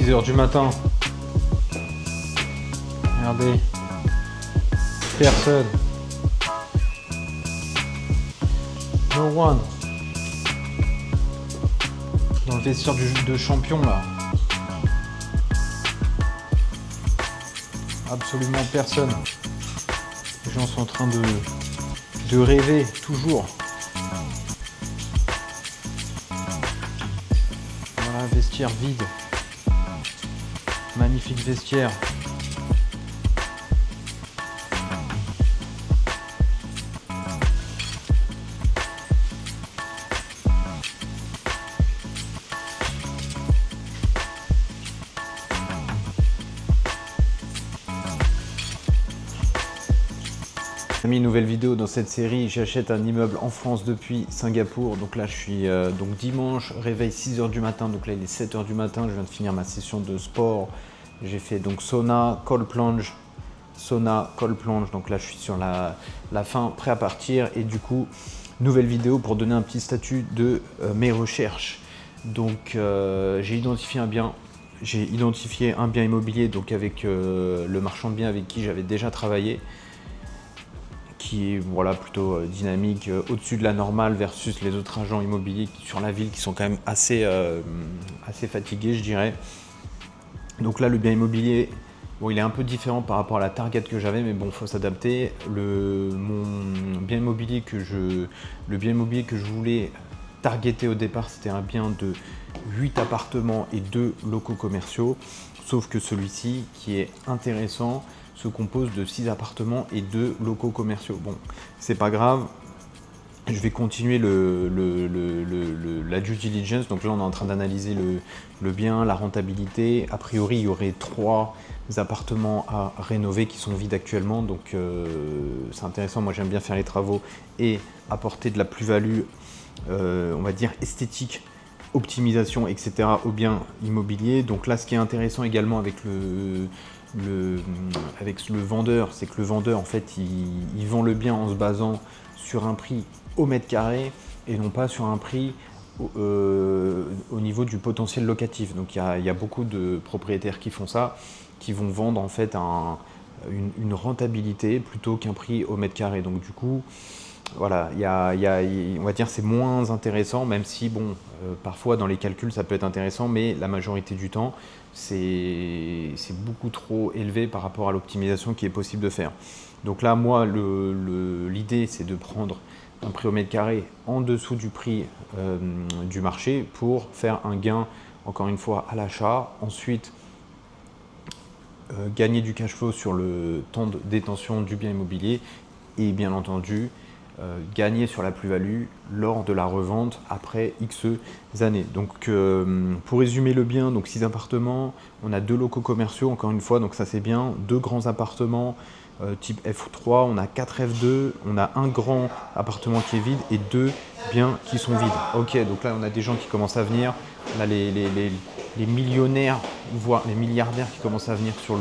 6 h du matin. Regardez. Personne. No one. Dans le vestiaire de champion là. Absolument personne. Les gens sont en train de rêver toujours. Voilà, vestiaire vide. Magnifique vestiaire. Une nouvelle vidéo dans cette série, j'achète un immeuble en France depuis Singapour. Donc là je suis donc dimanche, réveil 6 h du matin, donc là il est 7 h du matin, je viens de finir ma session de sport. J'ai fait donc sauna, cold plunge, donc là je suis sur la fin, prêt à partir. Et du coup, nouvelle vidéo pour donner un petit statut de mes recherches. Donc j'ai identifié un bien immobilier donc avec le marchand de biens avec qui j'avais déjà travaillé, qui est voilà, plutôt dynamique, au-dessus de la normale versus les autres agents immobiliers sur la ville qui sont quand même assez fatigués, je dirais. Donc là, le bien immobilier, bon, il est un peu différent par rapport à la target que j'avais, mais bon, il faut s'adapter. Le bien immobilier que je voulais targeter au départ, c'était un bien de 8 appartements et 2 locaux commerciaux. Sauf que celui-ci, qui est intéressant, se compose de 6 appartements et 2 locaux commerciaux. Bon, c'est pas grave, je vais continuer la due diligence. Donc là, on est en train d'analyser le bien, la rentabilité. A priori, il y aurait 3 appartements à rénover qui sont vides actuellement. Donc c'est intéressant, moi j'aime bien faire les travaux et apporter de la plus-value, on va dire esthétique, optimisation, etc. au bien immobilier. Donc là, ce qui est intéressant également avec le vendeur, c'est que le vendeur en fait il vend le bien en se basant sur un prix au mètre carré et non pas sur un prix au niveau du potentiel locatif. Donc il y a beaucoup de propriétaires qui font ça, qui vont vendre en fait une rentabilité plutôt qu'un prix au mètre carré. Donc du coup, voilà, on va dire c'est moins intéressant, même si bon, parfois dans les calculs ça peut être intéressant, mais la majorité du temps c'est beaucoup trop élevé par rapport à l'optimisation qui est possible de faire. Donc là, moi, l'idée c'est de prendre un prix au mètre carré en dessous du prix du marché pour faire un gain, encore une fois, à l'achat. Ensuite, gagner du cash flow sur le temps de détention du bien immobilier et bien entendu gagner sur la plus-value lors de la revente après X années. Donc pour résumer le bien, donc 6 appartements, on a 2 locaux commerciaux encore une fois, donc ça c'est bien, 2 grands appartements type F3, on a 4 F2, on a un grand appartement qui est vide et 2 biens qui sont vides. Ok, donc là on a des gens qui commencent à venir, on a les millionnaires, voire les milliardaires qui commencent à venir sur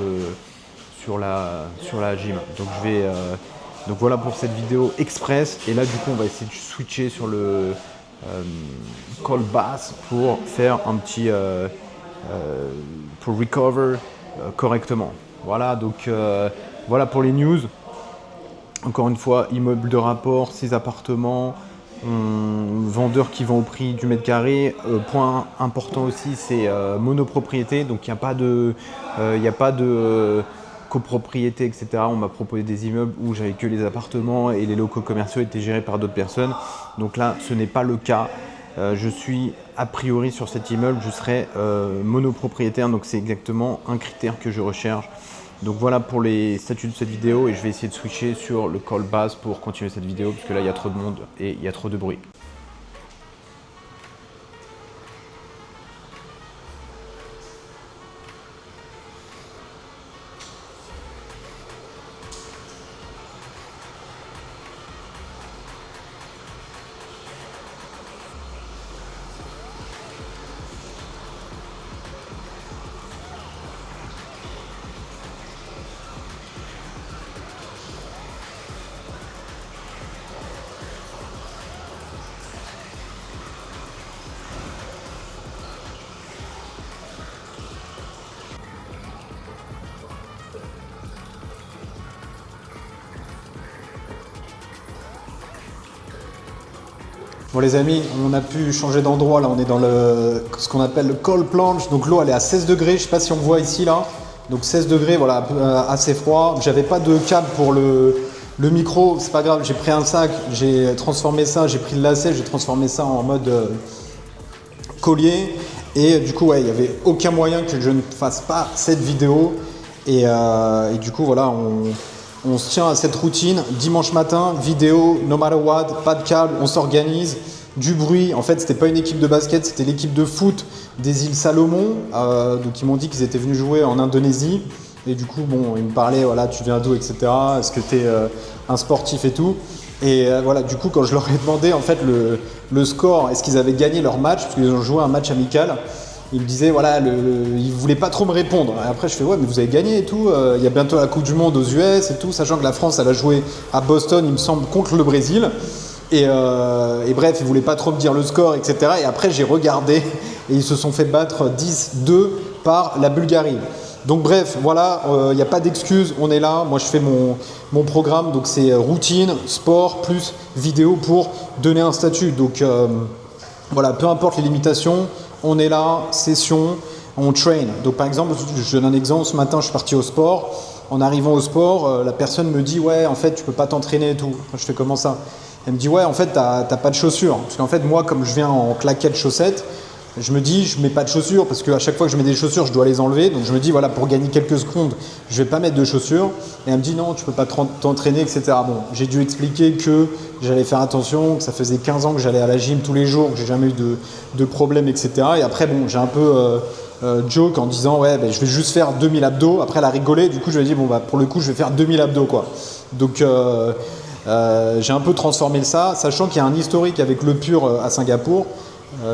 la gym. Donc donc voilà pour cette vidéo express. Et là du coup on va essayer de switcher sur le call bass pour faire un petit pour recover correctement. Voilà, donc voilà pour les news. Encore une fois, immeuble de rapport, 6 appartements, vendeur qui vend au prix du mètre carré. Point important aussi, c'est monopropriété, donc il n'y a pas de copropriété, etc. On m'a proposé des immeubles où j'avais que les appartements et les locaux commerciaux étaient gérés par d'autres personnes. Donc là, ce n'est pas le cas. Je suis a priori sur cet immeuble, je serai monopropriétaire, donc c'est exactement un critère que je recherche. Donc voilà pour les statuts de cette vidéo et je vais essayer de switcher sur le call bass pour continuer cette vidéo parce que là il y a trop de monde et il y a trop de bruit. Bon les amis, on a pu changer d'endroit, là on est dans ce qu'on appelle le cold plunge, donc l'eau elle est à 16 degrés, je sais pas si on voit ici là, donc 16 degrés, voilà, assez froid. J'avais pas de câble pour le micro, c'est pas grave, j'ai pris un sac, j'ai transformé ça, j'ai pris le lacet, j'ai transformé ça en mode collier, et du coup ouais, il n'y avait aucun moyen que je ne fasse pas cette vidéo, et du coup voilà, on se tient à cette routine. Dimanche matin, vidéo, no matter what, pas de câble, on s'organise. Du bruit, en fait, c'était pas une équipe de basket, c'était l'équipe de foot des îles Salomon. Donc, ils m'ont dit qu'ils étaient venus jouer en Indonésie. Et du coup, bon, ils me parlaient, voilà, tu viens d'où, etc. Est-ce que tu es un sportif et tout. Et voilà, du coup, quand je leur ai demandé, en fait, le score, est-ce qu'ils avaient gagné leur match, parce qu'ils ont joué un match amical. Il me disait, voilà, il voulait pas trop me répondre. Et après, je fais, ouais, mais vous avez gagné et tout. Il y a bientôt la Coupe du Monde aux US et tout, sachant que la France, elle a joué à Boston, il me semble, contre le Brésil. Et bref, il voulait pas trop me dire le score, etc. Et après, j'ai regardé et ils se sont fait battre 10-2 par la Bulgarie. Donc bref, voilà, il n'y a pas d'excuse, on est là. Moi, je fais mon programme, donc c'est routine, sport, plus vidéo pour donner un statut. Donc voilà, peu importe les limitations, on est là, session, on train. Donc par exemple, je donne un exemple, ce matin je suis parti au sport. En arrivant au sport, la personne me dit ouais, en fait tu peux pas t'entraîner et tout. Je fais comment ça? Elle me dit ouais, en fait t'as pas de chaussures. Parce qu'en fait moi, comme je viens en claquettes chaussettes, je me dis je mets pas de chaussures parce qu'à chaque fois que je mets des chaussures, je dois les enlever. Donc je me dis voilà, pour gagner quelques secondes, je vais pas mettre de chaussures. Et elle me dit non, tu peux pas t'entraîner, etc. Bon, j'ai dû expliquer que j'allais faire attention, que ça faisait 15 ans que j'allais à la gym tous les jours, que j'ai jamais eu de problème, etc. Et après bon, j'ai un peu joke en disant ouais, ben, je vais juste faire 2000 abdos. Après elle a rigolé, du coup je lui ai dit bon bah pour le coup je vais faire 2000 abdos quoi. Donc j'ai un peu transformé ça, sachant qu'il y a un historique avec le pur à Singapour.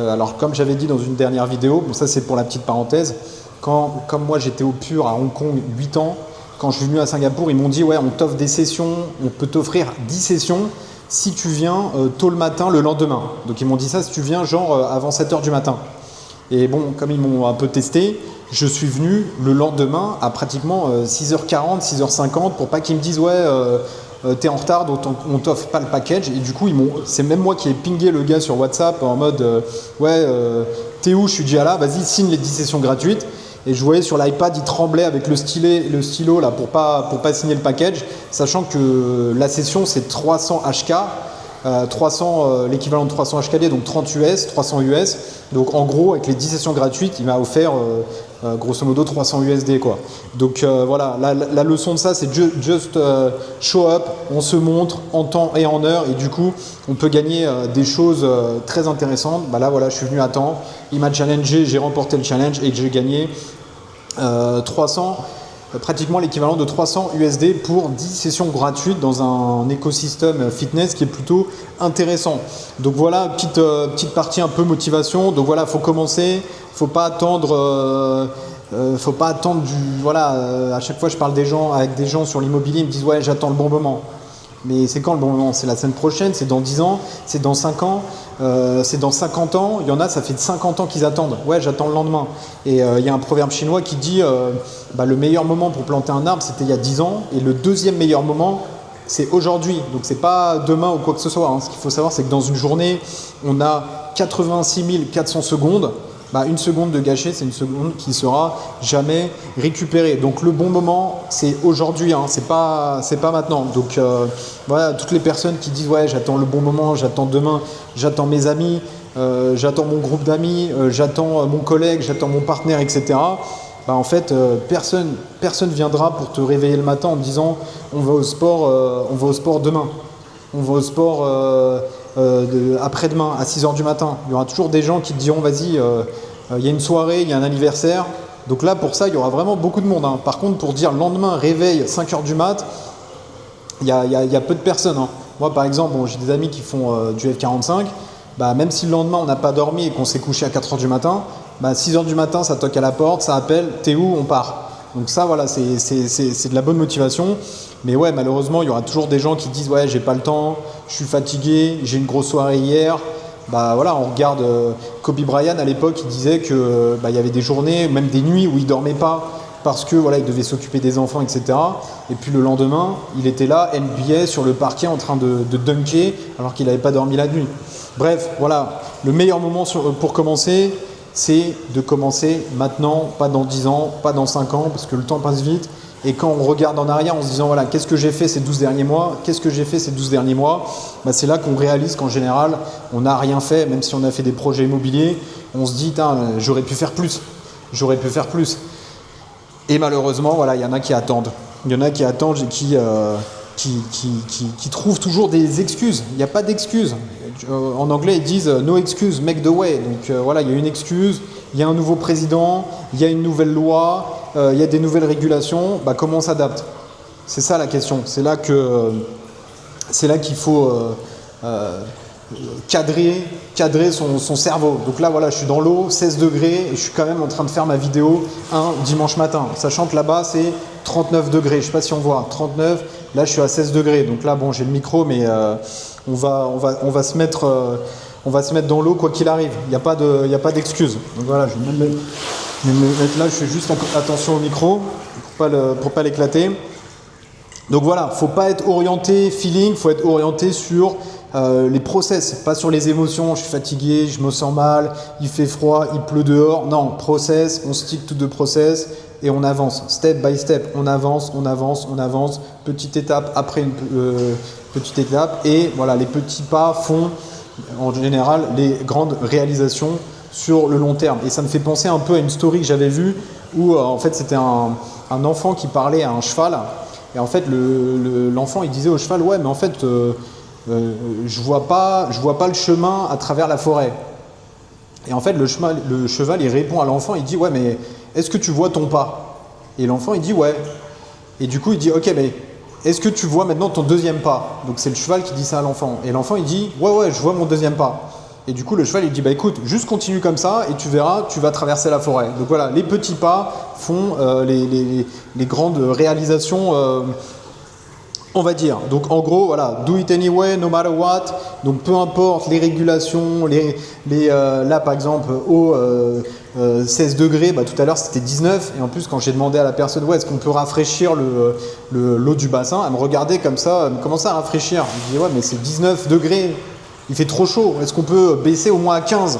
Alors comme j'avais dit dans une dernière vidéo, bon ça c'est pour la petite parenthèse, comme moi j'étais au pur à Hong Kong 8 ans, quand je suis venu à Singapour, ils m'ont dit ouais, on t'offre des sessions, on peut t'offrir 10 sessions si tu viens tôt le matin le lendemain. Donc ils m'ont dit ça si tu viens genre avant 7h du matin. Et bon, comme ils m'ont un peu testé, je suis venu le lendemain à pratiquement 6h40, 6h50 pour pas qu'ils me disent ouais, t'es en retard, donc on t'offre pas le package. Et du coup, c'est même moi qui ai pingé le gars sur WhatsApp en mode ouais, t'es où? Je suis déjà là, vas-y, signe les 10 sessions gratuites. Et je voyais sur l'iPad, il tremblait avec le stylo là pour pas signer le package, sachant que la session c'est 300 HK. 300, l'équivalent de 300 HKD, donc 30 US, 300 US. Donc en gros, avec les 10 sessions gratuites, il m'a offert grosso modo 300 USD quoi. Donc voilà, la leçon de ça, c'est just show up, on se montre en temps et en heure, et du coup, on peut gagner des choses très intéressantes. Bah là, voilà, je suis venu à temps, il m'a challengé, j'ai remporté le challenge et j'ai gagné 300. Pratiquement l'équivalent de 300 USD pour 10 sessions gratuites dans un écosystème fitness qui est plutôt intéressant. Donc voilà, petite partie un peu motivation. Donc voilà, faut commencer, faut pas attendre voilà, à chaque fois je parle avec des gens sur l'immobilier, ils me disent ouais, j'attends le bon moment. Mais c'est quand le bon moment? C'est la semaine prochaine, c'est dans 10 ans, c'est dans 5 ans, c'est dans 50 ans. Il y en a, ça fait 50 ans qu'ils attendent. Ouais, j'attends le lendemain. Et il y a un proverbe chinois qui dit le meilleur moment pour planter un arbre, c'était il y a 10 ans. Et le deuxième meilleur moment, c'est aujourd'hui. Donc c'est pas demain ou quoi que ce soit. Ce qu'il faut savoir, c'est que dans une journée, on a 86 400 secondes. Une seconde de gâché, c'est une seconde qui sera jamais récupérée. Donc le bon moment, c'est aujourd'hui, c'est pas maintenant. Donc voilà, toutes les personnes qui disent ouais, j'attends le bon moment, j'attends demain, j'attends mes amis, j'attends mon groupe d'amis, j'attends mon collègue, j'attends mon partenaire, etc. En fait, personne viendra pour te réveiller le matin en te disant on va au sport demain, on va au sport après-demain à 6h du matin. Il y aura toujours des gens qui te diront vas-y, il y a une soirée, il y a un anniversaire. Donc là, pour ça, il y aura vraiment beaucoup de monde. Par contre, pour dire le lendemain, réveil, 5h du mat, il y a peu de personnes. Moi, par exemple, j'ai des amis qui font du F45. Même si le lendemain, on n'a pas dormi et qu'on s'est couché à 4h du matin, 6h du matin, ça toque à la porte, ça appelle, t'es où? On part. Donc ça, voilà, c'est de la bonne motivation. Mais ouais, malheureusement, il y aura toujours des gens qui disent ouais, j'ai pas le temps, je suis fatigué, j'ai une grosse soirée hier. Voilà, on regarde Kobe Bryant à l'époque, il disait que il y avait des journées, même des nuits où il dormait pas parce que voilà, il devait s'occuper des enfants, etc. Et puis le lendemain, il était là, NBA, sur le parquet en train de dunker alors qu'il n'avait pas dormi la nuit. Bref, voilà, le meilleur moment pour commencer, c'est de commencer maintenant, pas dans 10 ans, pas dans 5 ans, parce que le temps passe vite. Et quand on regarde en arrière en se disant, voilà, qu'est-ce que j'ai fait ces 12 derniers mois? Qu'est-ce que j'ai fait ces 12 derniers mois? Bah, c'est là qu'on réalise qu'en général, on n'a rien fait, même si on a fait des projets immobiliers. On se dit, j'aurais pu faire plus. J'aurais pu faire plus. Et malheureusement, voilà, il y en a qui attendent. Il y en a qui attendent et qui trouvent toujours des excuses. Il n'y a pas d'excuses. En anglais, ils disent no excuse, make the way. Donc voilà, il y a une excuse, il y a un nouveau président, il y a une nouvelle loi, il y a des nouvelles régulations. Bah, comment on s'adapte? C'est ça la question. C'est là qu'il faut cadrer son cerveau. Donc là, voilà, je suis dans l'eau, 16 degrés, et je suis quand même en train de faire ma vidéo un dimanche matin, sachant que là-bas, c'est 39 degrés. Je ne sais pas si on voit, 39. Là, je suis à 16 degrés. Donc là, bon, j'ai le micro, mais on va se mettre dans l'eau quoi qu'il arrive. Il n'y a pas d'excuse. Donc voilà, je vais me mettre là. Je fais juste attention au micro pour pas l'éclater. Donc voilà, faut pas être orienté feeling, faut être orienté sur les process, pas sur les émotions. Je suis fatigué, je me sens mal, il fait froid, il pleut dehors. Non, process, on stick to the process et on avance, step by step. On avance, petite étape après une petite étape. Et voilà, les petits pas font en général les grandes réalisations sur le long terme. Et ça me fait penser un peu à une story que j'avais vue où en fait c'était un enfant qui parlait à un cheval. Et en fait, l'enfant, il disait au cheval, ouais, mais en fait, je vois pas le chemin à travers la forêt. Et en fait, le cheval, il répond à l'enfant, il dit, ouais, mais est-ce que tu vois ton pas? Et l'enfant, il dit, ouais. Et du coup, il dit, ok, mais est-ce que tu vois maintenant ton deuxième pas? Donc c'est le cheval qui dit ça à l'enfant. Et l'enfant, il dit, ouais, je vois mon deuxième pas. Et du coup, le cheval, il dit, bah écoute, juste continue comme ça et tu verras, tu vas traverser la forêt. Donc voilà, les petits pas font les grandes réalisations, on va dire. Donc en gros, voilà, do it anyway, no matter what. Donc peu importe les régulations, là par exemple, 16 degrés, bah, tout à l'heure c'était 19. Et en plus, quand j'ai demandé à la personne, ouais, est-ce qu'on peut rafraîchir l'eau du bassin, elle me regardait comme ça, elle me commençait à rafraîchir. Je disais, ouais, mais c'est 19 degrés. Il fait trop chaud, est-ce qu'on peut baisser au moins à 15?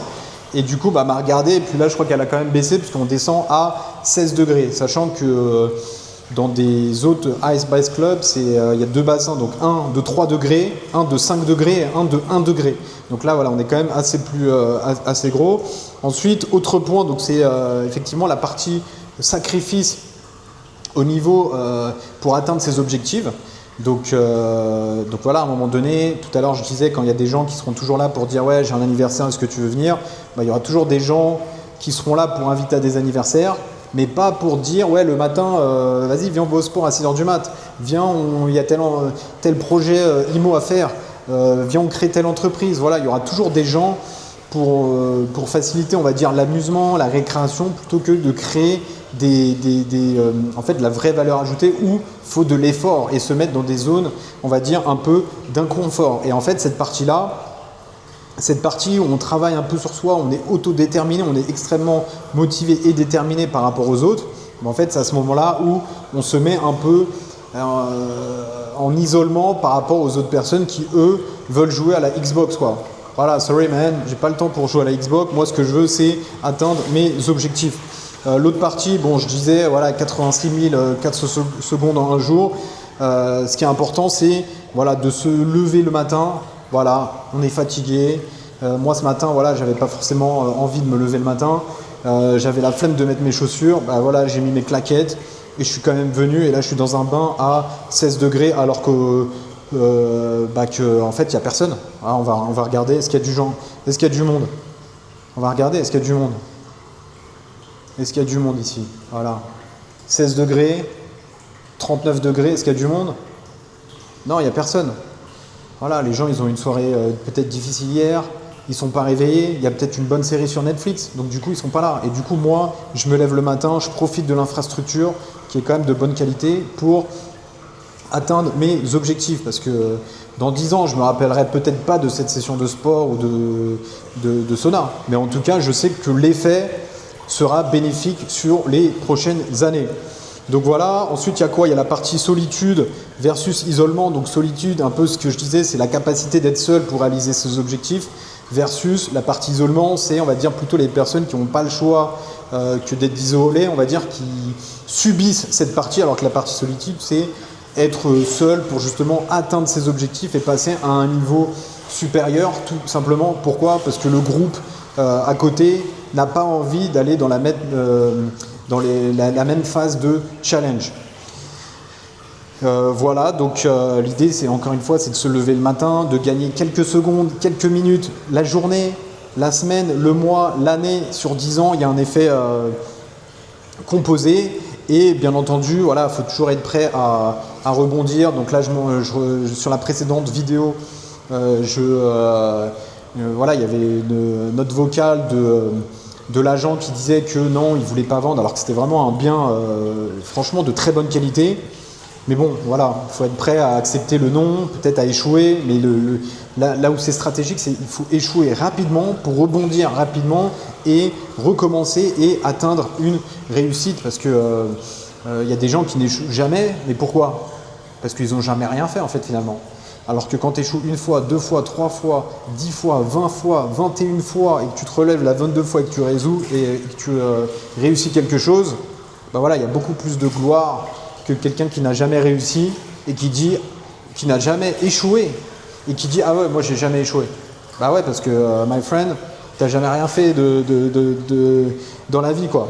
Et du coup, bah, m'a regardé, et puis là, je crois qu'elle a quand même baissé, puisqu'on descend à 16 degrés. Sachant que dans des autres Ice Bass Club, il y a deux bassins, donc un de 3 degrés, un de 5 degrés et un de 1 degré. Donc là, voilà, on est quand même assez gros. Ensuite, autre point, donc c'est effectivement la partie sacrifice au niveau pour atteindre ses objectifs. Donc voilà, à un moment donné, tout à l'heure je disais, quand il y a des gens qui seront toujours là pour dire ouais, j'ai un anniversaire, est-ce que tu veux venir? Bah, il y aura toujours des gens qui seront là pour inviter à des anniversaires, mais pas pour dire ouais, le matin, vas-y, viens au sport à 6h du mat, viens, il y a tel projet IMO à faire, viens, on crée telle entreprise. Voilà, il y aura toujours des gens pour faciliter, on va dire, l'amusement, la récréation, plutôt que de créer en fait, la vraie valeur ajoutée où il faut de l'effort et se mettre dans des zones, on va dire, un peu d'inconfort. Et en fait, cette partie où on travaille un peu sur soi, on est autodéterminé, on est extrêmement motivé et déterminé par rapport aux autres, en fait, c'est à ce moment-là où on se met un peu en isolement par rapport aux autres personnes qui, eux, veulent jouer à la Xbox, quoi. Voilà, sorry man, j'ai pas le temps pour jouer à la Xbox, moi ce que je veux c'est atteindre mes objectifs. L'autre partie, bon, je disais, voilà, 86 400 secondes en un jour. Ce qui est important, c'est voilà, de se lever le matin. Voilà, on est fatigué. Moi, ce matin, voilà, j'avais pas forcément envie de me lever le matin. J'avais la flemme de mettre mes chaussures. Bah, voilà, j'ai mis mes claquettes et je suis quand même venu. Et là, je suis dans un bain à 16 degrés alors que, en fait, il n'y a personne. Ah, on va regarder, est-ce qu'il y a du gens? Est-ce qu'il y a du monde? On va regarder, est-ce qu'il y a du monde? Est-ce qu'il y a du monde ici? Voilà. 16 degrés, 39 degrés, est-ce qu'il y a du monde? Non, il n'y a personne. Voilà, les gens, ils ont une soirée peut-être difficile hier, ils ne sont pas réveillés, il y a peut-être une bonne série sur Netflix, donc du coup, ils ne sont pas là. Et du coup, moi, je me lève le matin, je profite de l'infrastructure qui est quand même de bonne qualité pour atteindre mes objectifs. Parce que dans 10 ans, je ne me rappellerai peut-être pas de cette session de sport ou de sauna. Mais en tout cas, je sais que l'effet sera bénéfique sur les prochaines années. Donc voilà, ensuite il y a quoi? Il y a la partie solitude versus isolement. Donc solitude, un peu ce que je disais, c'est la capacité d'être seul pour réaliser ses objectifs, versus la partie isolement, c'est on va dire plutôt les personnes qui n'ont pas le choix que d'être isolées, on va dire, qui subissent cette partie, alors que la partie solitude, c'est être seul pour justement atteindre ses objectifs et passer à un niveau supérieur, tout simplement. Pourquoi? Parce que le groupe à côté n'a pas envie d'aller dans la même phase de challenge. Voilà, donc l'idée, c'est encore une fois, c'est de se lever le matin, de gagner quelques secondes, quelques minutes, la journée, la semaine, le mois, l'année. Sur 10 ans, il y a un effet composé. Et bien entendu, voilà, il faut toujours être prêt à rebondir. Donc là, sur la précédente vidéo, voilà, il y avait une note vocale de l'agent qui disait que non, il ne voulait pas vendre, alors que c'était vraiment un bien, franchement, de très bonne qualité. Mais bon, voilà, il faut être prêt à accepter le non, peut-être à échouer. Mais là où c'est stratégique, c'est qu'il faut échouer rapidement pour rebondir rapidement et recommencer et atteindre une réussite. Parce que y a des gens qui n'échouent jamais. Mais pourquoi? Parce qu'ils n'ont jamais rien fait en fait finalement. Alors que quand tu échoues une fois, 2 fois, 3 fois, 10 fois, 20 fois, 21 fois et que tu te relèves la 22 fois et que tu résous et que tu réussis quelque chose, ben voilà, il y a beaucoup plus de gloire que quelqu'un qui n'a jamais réussi et qui n'a jamais échoué et qui dit ah ouais, moi j'ai jamais échoué. Bah ouais, parce que my friend, t'as jamais rien fait dans la vie quoi.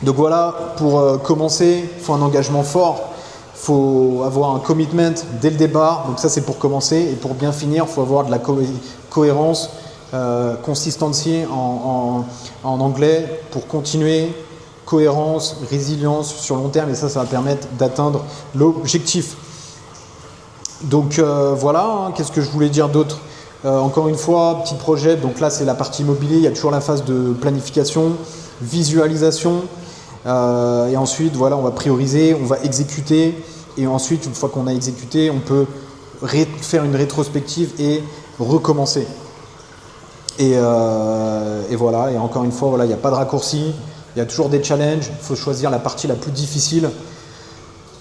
Donc voilà, pour commencer, il faut un engagement fort. Il faut avoir un commitment dès le départ, donc ça c'est pour commencer. Et pour bien finir, il faut avoir de la cohérence, consistency en anglais, pour continuer, cohérence, résilience sur long terme, et ça va permettre d'atteindre l'objectif. Donc voilà, hein, qu'est-ce que je voulais dire d'autre? Encore une fois, petit projet, donc là c'est la partie immobilier, il y a toujours la phase de planification, visualisation, et ensuite voilà, on va prioriser, on va exécuter, et ensuite une fois qu'on a exécuté, on peut faire une rétrospective et recommencer. Et voilà, et encore une fois, voilà, il n'y a pas de raccourci, il y a toujours des challenges, il faut choisir la partie la plus difficile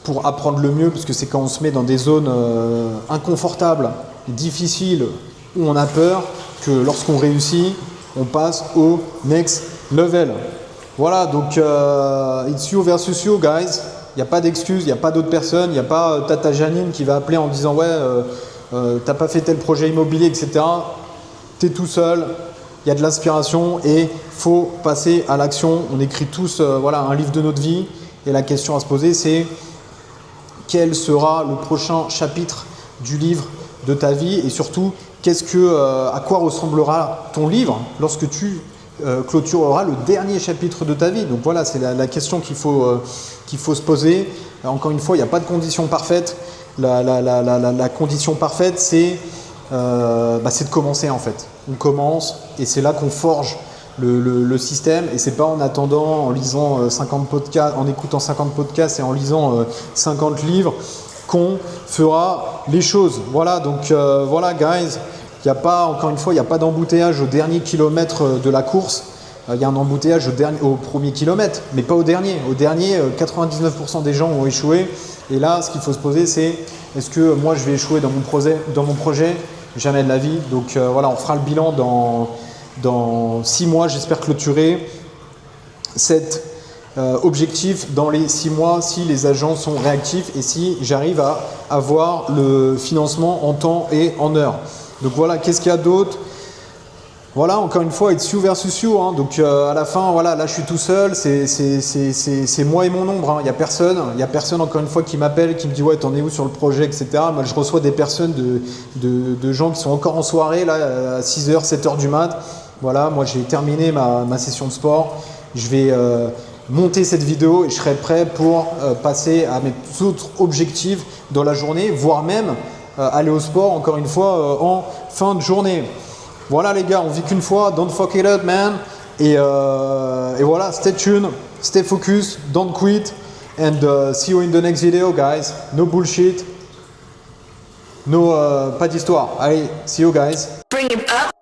pour apprendre le mieux, parce que c'est quand on se met dans des zones inconfortables, difficiles, où on a peur, que lorsqu'on réussit, on passe au next level. Voilà, donc it's you versus you, guys. Il n'y a pas d'excuses, il n'y a pas d'autres personnes, il n'y a pas Tata Janine qui va appeler en disant ouais, t'as pas fait tel projet immobilier, etc. T'es tout seul, il y a de l'inspiration et il faut passer à l'action. On écrit tous voilà, un livre de notre vie et la question à se poser c'est quel sera le prochain chapitre du livre de ta vie et surtout à quoi ressemblera ton livre lorsque tu clôtureras le dernier chapitre de ta vie. Donc voilà, c'est la question qu'il faut se poser. Encore une fois, il n'y a pas de condition parfaite. La condition parfaite, c'est de commencer en fait. On commence et c'est là qu'on forge le système, et c'est pas en attendant, en lisant 50 podcasts, en écoutant 50 podcasts et en lisant 50 livres qu'on fera les choses. Voilà, donc voilà guys, il y a pas, encore une fois, il n'y a pas d'embouteillage au dernier kilomètre de la course. Il y a un embouteillage au premier kilomètre, mais pas au dernier. Au dernier, 99% des gens ont échoué. Et là, ce qu'il faut se poser, c'est est-ce que moi je vais échouer dans mon projet? Jamais de la vie. Donc voilà, on fera le bilan dans 6 mois. J'espère clôturer cet objectif dans les 6 mois si les agents sont réactifs et si j'arrive à avoir le financement en temps et en heure. Donc voilà, qu'est-ce qu'il y a d'autre? Voilà, encore une fois, it's you versus you. Hein. Donc à la fin, voilà, là je suis tout seul, c'est moi et mon ombre. Hein. Il y a personne encore une fois qui m'appelle, qui me dit ouais, t'en es où sur le projet, etc. Moi je reçois des personnes de gens qui sont encore en soirée, là, à 6h, 7h du mat. Voilà, moi j'ai terminé ma session de sport. Je vais monter cette vidéo et je serai prêt pour passer à mes autres objectifs dans la journée, voire même aller au sport, encore une fois, en fin de journée. Voilà les gars, on vit qu'une fois, don't fuck it up man. Et voilà, stay tuned, stay focused, don't quit. And see you in the next video guys. No bullshit, no pas d'histoire. Allez, see you guys. Bring it up.